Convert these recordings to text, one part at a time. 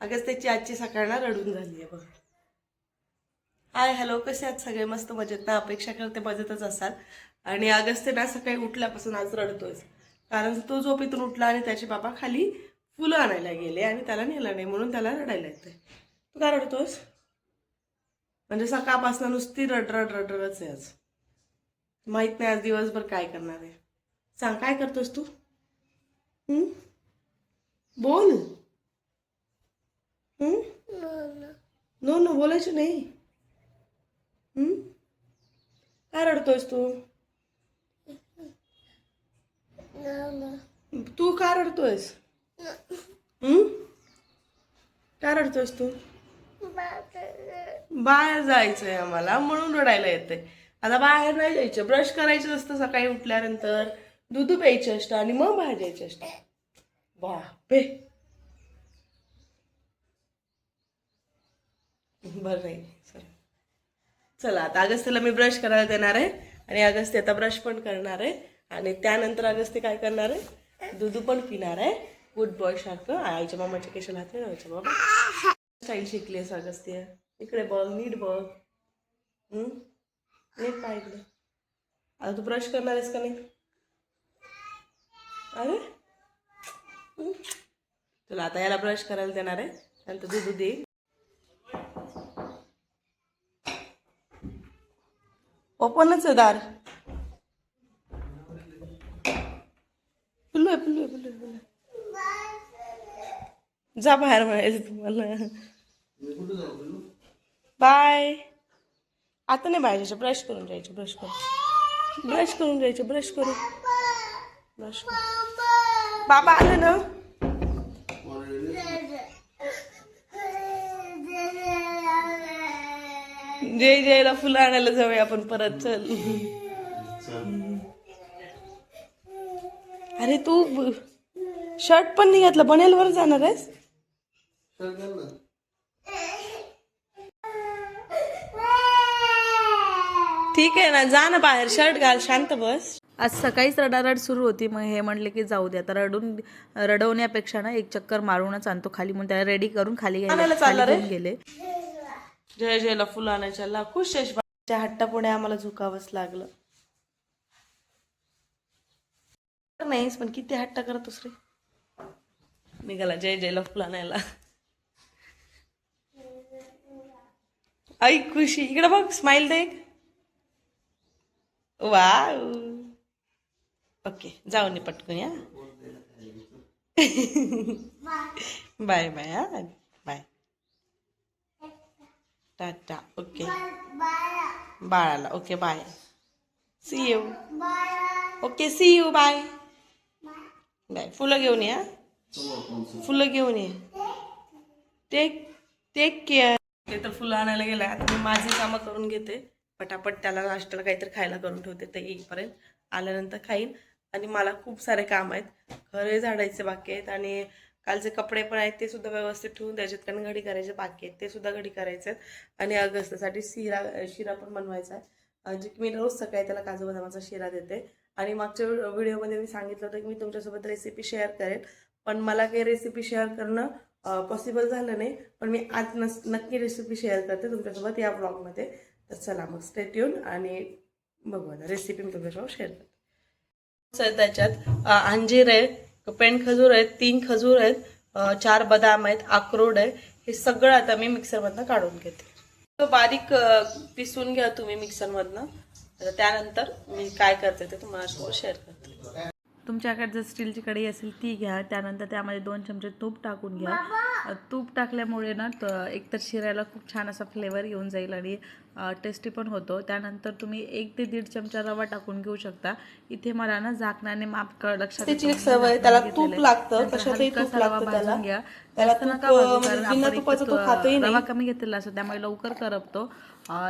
अगस्त्याची आजची सकाळ ना रडून झाली आहे बघ. हाय हॅलो, कसे आहात सगळे? मस्त मजेत ना? अपेक्षा करते मजेतच असाल. आणि अगस्त्य ना सकाळी उठल्यापासून आज रडतोय, कारण तो झोपेतून उठला आणि त्याचे बाबा खाली फुलं आणायला गेले आणि त्याला नेलं नाही म्हणून त्याला रडायला येतंय. तू का रडतोस? म्हणजे सकाळपासून नुसती रड रड रड रडच आहे आज. माहित नाही आज दिवसभर काय करणार आहे. सांग, काय करतोस तू? हम्म, बोल. नो नो बोलायचं नाही. हम्म, काय रडतोयस तू? तू का रडतोयस? हम्म, काय रडतोयस तू? बाहेर जायचंय आम्हाला म्हणून रडायला येते. आता बाहेर नाही जायचं, ब्रश करायचं असतं सकाळी उठल्यानंतर, दूध प्यायचं असतं आणि मग बाहेर जायचं असतं. बापे, बरं नाही सर. चला आता अगस्त्यला मी ब्रश करायला देणार आहे आणि अगस्त्य आता ब्रश पण करणार आहे आणि त्यानंतर अगस्त्य काय करणार आहे, दूध पण पिणार आहे. गुड बॉय सारखं. आईच्या मामाच्या केशाला हात नाही लावायचा बाबा. स्टाईल शिकली आहेस अगस्त्य. इकडे बघ, नीट बघ. नीट पाय इकडे. आता तू ब्रश करणार आहेस का नाही? अरे तुला आता याला ब्रश करायला देणार आहे, नंतर दूध देईल. ओपनच आहे दार. पिल्लू आहे, पिल्लू आहे, पिल्लू आहे, पिल्लू आहे. जा बाहेर म्हणायचं तुम्हाला. बाय. आता नाही बाहेर जायचं, ब्रश करून जायचं. ब्रश करून, ब्रश करून जायचं. ब्रश करून, ब्रश करून. बाबा आलं ना? जय जयला फुलं आणायला जाऊया आपण परत. चल. अरे तू शर्ट पण नाही घातलं, बनेलवर जाणार आहेस? ठीक आहे ना, जा ना बाहेर, शर्ट घाल, शांत बस. आज सकाळीच रडारड सुरू होती, मग हे म्हणले की जाऊ दे आता, रडवण्यापेक्षा ना एक चक्कर मारूनच आणतो खाली, म्हणून त्याला रेडी करून खाली घेऊन गेले. जय जयला फुलं आणायच्या खुश यशच्या हट्टापुढे आम्हाला झुकावंच लागलं. नाहीस पण किती हट्ट करतोस रे. निघाला जय जयला फुलं आणायला. आई खुशी, इकडे बघ, स्माइल दे. वाव. ओके, जाऊन पटकून या. Bye bye. हा बाय. टाटा. ओके, बाळाला. Okay bye. See you. Okay see you. Bye bye. फुलं घेऊन या, फुलं घेऊन ये. Take take care. ते तर फुलं आणायला गेलाय. आता मी माझी कामं करून घेते पटापट. त्याला नाश्त्याला काहीतरी खायला करून ठेवते, ते येईपर्यंत. आल्यानंतर खाईन. आणि मला खूप सारे काम आहेत. घरे झाडायचे बाकी आहेत आणि कालचे कपडे पण आहेत, ते सुद्धा व्यवस्थित ठेवून त्याच्यात कारण घडी करायचे बाकी आहेत, ते सुद्धा घडी करायचे आहेत. आणि अगस्त्यसाठी शिरा पण बनवायचा आहे, जे की मी रोज सकाळी त्याला काजू बदामाचा शिरा देते. आणि मागच्या व्हिडिओमध्ये मी सांगितलं होतं की मी तुमच्यासोबत रेसिपी शेअर करेन, पण मला काही रेसिपी शेअर करणं पॉसिबल झालं नाही. पण मी आज नक्की रेसिपी शेअर करते तुमच्यासोबत या ब्लॉगमध्ये. तर चला मग स्टे ट्यून आणि बघू आता रेसिपी मी तुमच्यासोबत शेअर करते. त्याच्यात अंजीर आहे, पेंड खजूर आहेत, 3 खजूर आहेत, 4 बदाम आहेत, अक्रोड आहे. हे सगळं आता मी मिक्सरमधनं काढून घेते. तो बारीक पिसून घ्या तुम्ही मिक्सरमधनं. त्यानंतर मी काय करते ते तुम्हाला शेअर करते. तुमच्याकडे जर स्टीलची कढई असेल ती घ्या. त्यानंतर त्यामध्ये 2 चमचे तूप टाकून घ्या. तूप टाकल्यामुळे ना एकतर शिऱ्याला खूप छान असा फ्लेवर येऊन जाईल आणि टेस्टी पण होतो. त्यानंतर तुम्ही 1 ते 1.5 चमचा रवा टाकून घेऊ शकता. इथे मला ना झाकणाने माप लक्षात त्याची सवय, त्याला तूप लागतं, कशातही तूप लागतं त्याला. भाजून घ्या. त्याला जास्त नका तूप भाजू, म्हणजे कारण बिना आपण तुपाचं तो खातोही नाही. रवा कमी घेतलेला असतो त्यामुळे लवकर करपतो.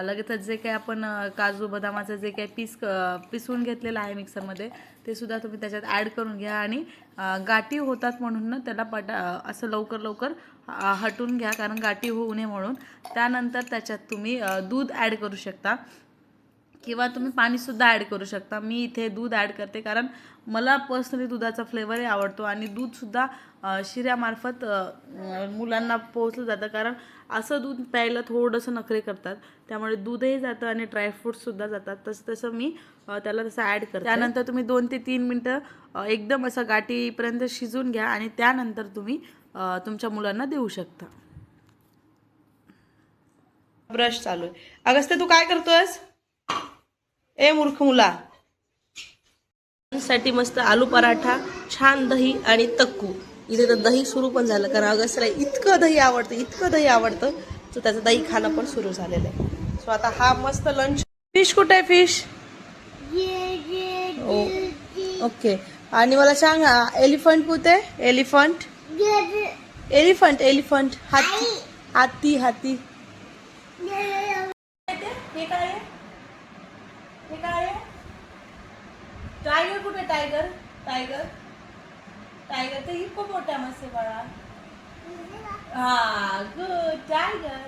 लगेचच जे काही आपण काजू बदामाचं जे काही पिसून घेतलेलं आहे मिक्सरमध्ये, ते सुद्धा तुम्ही त्याच्यात ॲड करून घ्या. आणि गाठी होतात म्हणून ना त्याला असं लवकर हटून घ्या, कारण गाठी होऊ नये म्हणून. त्यानंतर त्याच्यात तुम्ही दूध ॲड करू शकता. किंवा तुम्ही पाणीसुद्धा ॲड करू शकता. मी इथे दूध ॲड करते कारण मला पर्सनली दुधाचा फ्लेवरही आवडतो आणि दूधसुद्धा शिऱ्यामार्फत मुलांना पोहोचलं जातं, कारण असं दूध प्यायला थोडंसं नखरे करतात, त्यामुळे दूधही जातं आणि ड्रायफ्रूट्ससुद्धा जातात. तसं मी त्याला तसं ॲड करते. त्यानंतर तुम्ही 2 ते 3 मिनटं एकदम असं गाठीपर्यंत शिजून घ्या आणि त्यानंतर तुम्ही तुमच्या मुलांना देऊ शकता. ब्रश चालू आहे. अगस्त्य तू काय करतोयस? ए मूर्ख मुला. साठी मस्त आलू पराठा, छान दही आणि तक्कू. इथे तर दही सुरू पण झालं, कारण अगस्त्यला इतकं दही आवडतं सो त्याचं दही खाणं पण सुरू झालेलं आहे. सो आता हा मस्त लंच. फिश कुठे आहे? Fish okay. आणि मला सांग, एलिफंट कुठे? एलिफंट हाती. हे काय आहे? टायगर कुठे? टायगर ते हिप्पोपोटामस आहे बाळा. हा गुड. टायगर,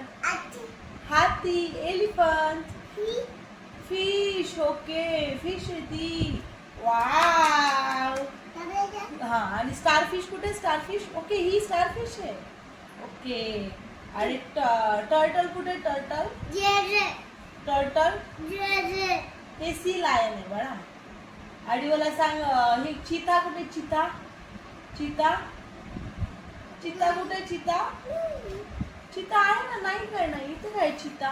हाती, एलिफंट, फिश. ओके, फिश आहे ती. वाव. हा, आणि स्टारफिश कुठे? स्टारफिश. ओके, ही स्टारफिश आहे. ओके. आणि टर्टल कुठे? टर्टल हे सी लायन आहे बाळा. आणि मला सांग, हे चिता कुठे? चिता कुठे? चिता आहे ना? नाही काय? नाही इथे काय? चित्ता.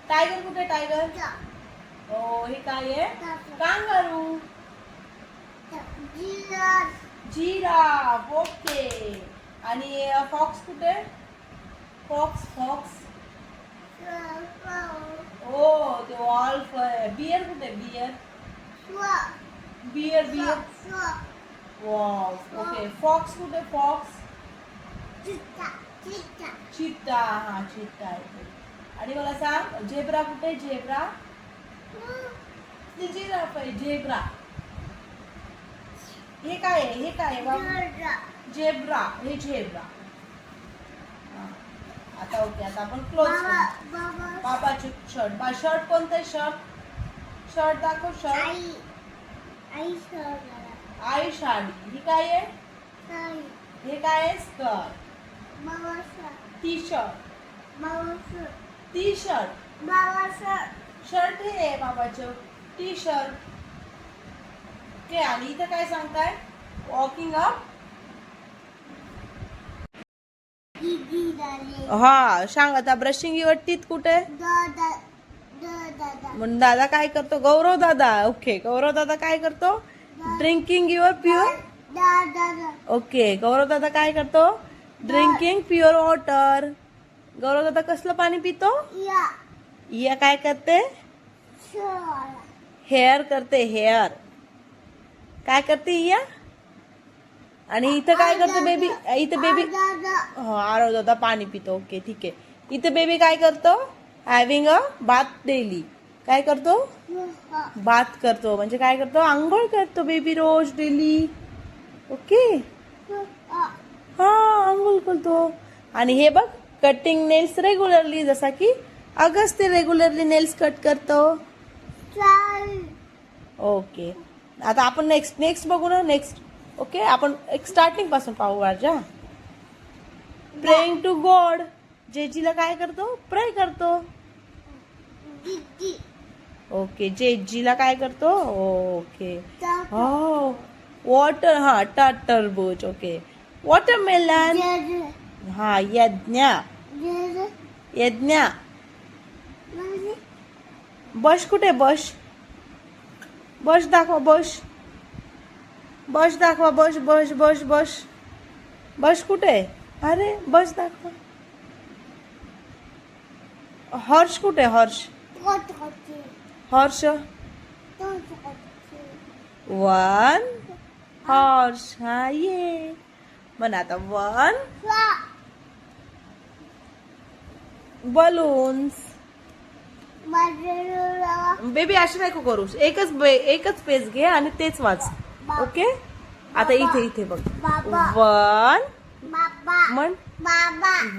टायगर कुठे? टायगर. ओ, हे काय आहे? कांगारू. जिराफ. ओके. आणि फॉक्स कुठे? फॉक्स. ओ, ते वॉल्फ. बियर कुठे? बियर. वॉल्फ. ओके. फॉक्स कुठे? फॉक्स. चित्ता. हा, चित्ता आहे. आणि मला सांग, झेब्रा कुठे? झेब्रा. जिराफ आहे. झेब्रा. हे काय आहे? झेब्रा. हे झेब्रा. आता ओके. आता आपण क्लोज करू. बाबाचे शर्ट कोणतं? शर्ट दाखव. शर्ट. आई साडी. ही काय आहे? हे काय आहे? स्कर्ट. T shirt. शर्ट हे आहे बाबाचं. T shirt. ओके. आणि इथं काय सांगताय? Walking up. हा, सांग आता. ब्रशिंग युअर टीथ कुठे? मग दादा काय करतो? गौरव दादा. ओके. गौरव दादा काय करतो? Drinking your pure. ओके. गौरव दादा काय करतो? Drinking pure water. गौरव दादा कसलं पाणी पितो? या काय करते? हेअर करते. हेअर काय करते? या. आणि इथं काय करतो बेबी? इथं बेबी आरव दादा पाणी पितो. ओके, ठीक आहे. इथं बेबी काय करतो? Having a bath daily. काय करतो? बाथ करतो. म्हणजे काय करतो? आंघोळ करतो बेबी रोज डेली. ओके. हा, आंघोळ करतो. आणि हे बघ, कटिंग नेल्स रेग्युलरली, जसा की अगस्त्य रेग्युलरली नेल्स कट करतो. ओके. आता आपण नेक्स्ट बघू ना. नेक्स्ट. ओके. आपण एक स्टार्टिंग पासून पाहू. राजा प्रेइंग टू गॉड. जेजीला काय करतो? प्रे करतो. ओके. जेजीला काय करतो? ओके. हो, वॉटर. हा, टरबूज. ओके. वॉटरमेलन. हा, यज्ञ. बश कुठे? बश दाखवा. बश दाखवा. बश कुठे? अरे, बश दाखवा. हॉर्स कुठे? हॉर्स. One horse. हा, ये म्हणा आता. One balloons. बेबी अशी नको करूस. एकच पेज घे आणि तेच वाच. ओके. आता इथे बघ. वन. म्हण.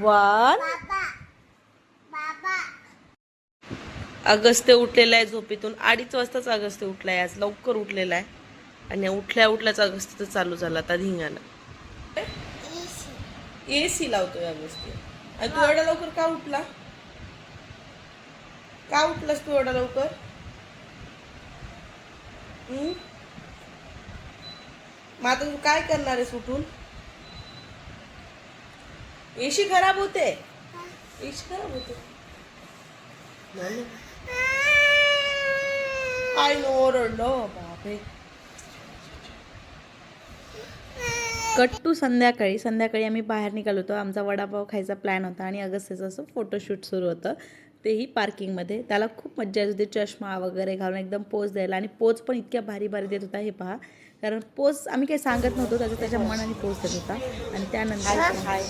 वन अगस्त्य उठलेला आहे झोपेतून. 2:30 वाजताच अगस्त्य उठलाय आज. लवकर उठलेला आहे. आणि उठल्या उठल्याच अगस्त्य तर चालू झाला आता धिंगाणं. AC लावतोय अगस्त्य. आणि तू एवढा लवकर का उठला? का उठलास तू एवढा लवकर? मग आता तू काय करणार आहेस उठून? AC खराब होते. AC खराब होते. आय नो ओरडलो बापरे. कट टू संध्याकाळी आम्ही बाहेर निघालो होतो. आमचा वडापाव खायचा प्लॅन होता आणि अगस्त्याचं असं फोटोशूट सुरू होतं, तेही पार्किंगमध्ये. त्याला खूप मज्जा येत होती चष्मा वगैरे घालून एकदम पोज द्यायला. आणि पोज पण इतक्या भारी भारी देत होता. हे पहा, कारण पोज आम्ही काही सांगत नव्हतो, त्याच्या मनाने पोज देत होता. आणि त्यानंतर हाय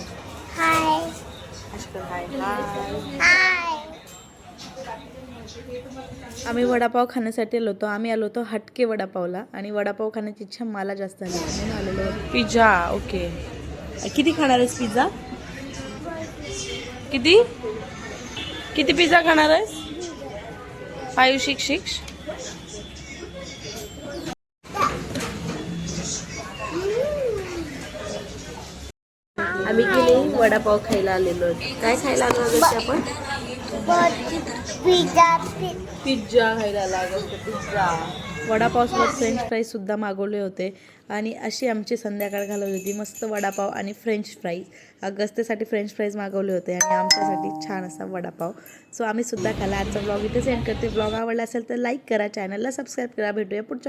आम्ही वडापाव खाण्यासाठी आलो होतो. आम्ही आलो होतो हटके वडापावला आणि वडापाव खाण्याची इच्छा मला जास्त झाली म्हणून आलेलो होतो. पिझ्झा. ओके, किती खाणार आहेस पिझ्झा? किती किती पिझ्झा खाणार आहेस? 5, 6, 6. आम्ही गेले वडापाव खायला आलेलो. काय खायला आलो अगस्त्य आपण? पिझ्झा खायला लागत. पिझ्झा. वडापावसोबत फ्रेंच फ्राईज सुद्धा मागवले होते. आणि अशी आमची संध्याकाळ घालवली होती. मस्त वडापाव आणि फ्रेंच फ्राईज. अगस्त्यासाठी फ्रेंच फ्राईज मागवले होते आणि आमच्यासाठी छान असा वडापाव. सो आम्ही सुद्धा खाला. आजचा ब्लॉग इथेच एंड करते. ब्लॉग आवडला असेल तर लाईक करा, चॅनलला सबस्क्राईब करा. भेटूया पुढच्या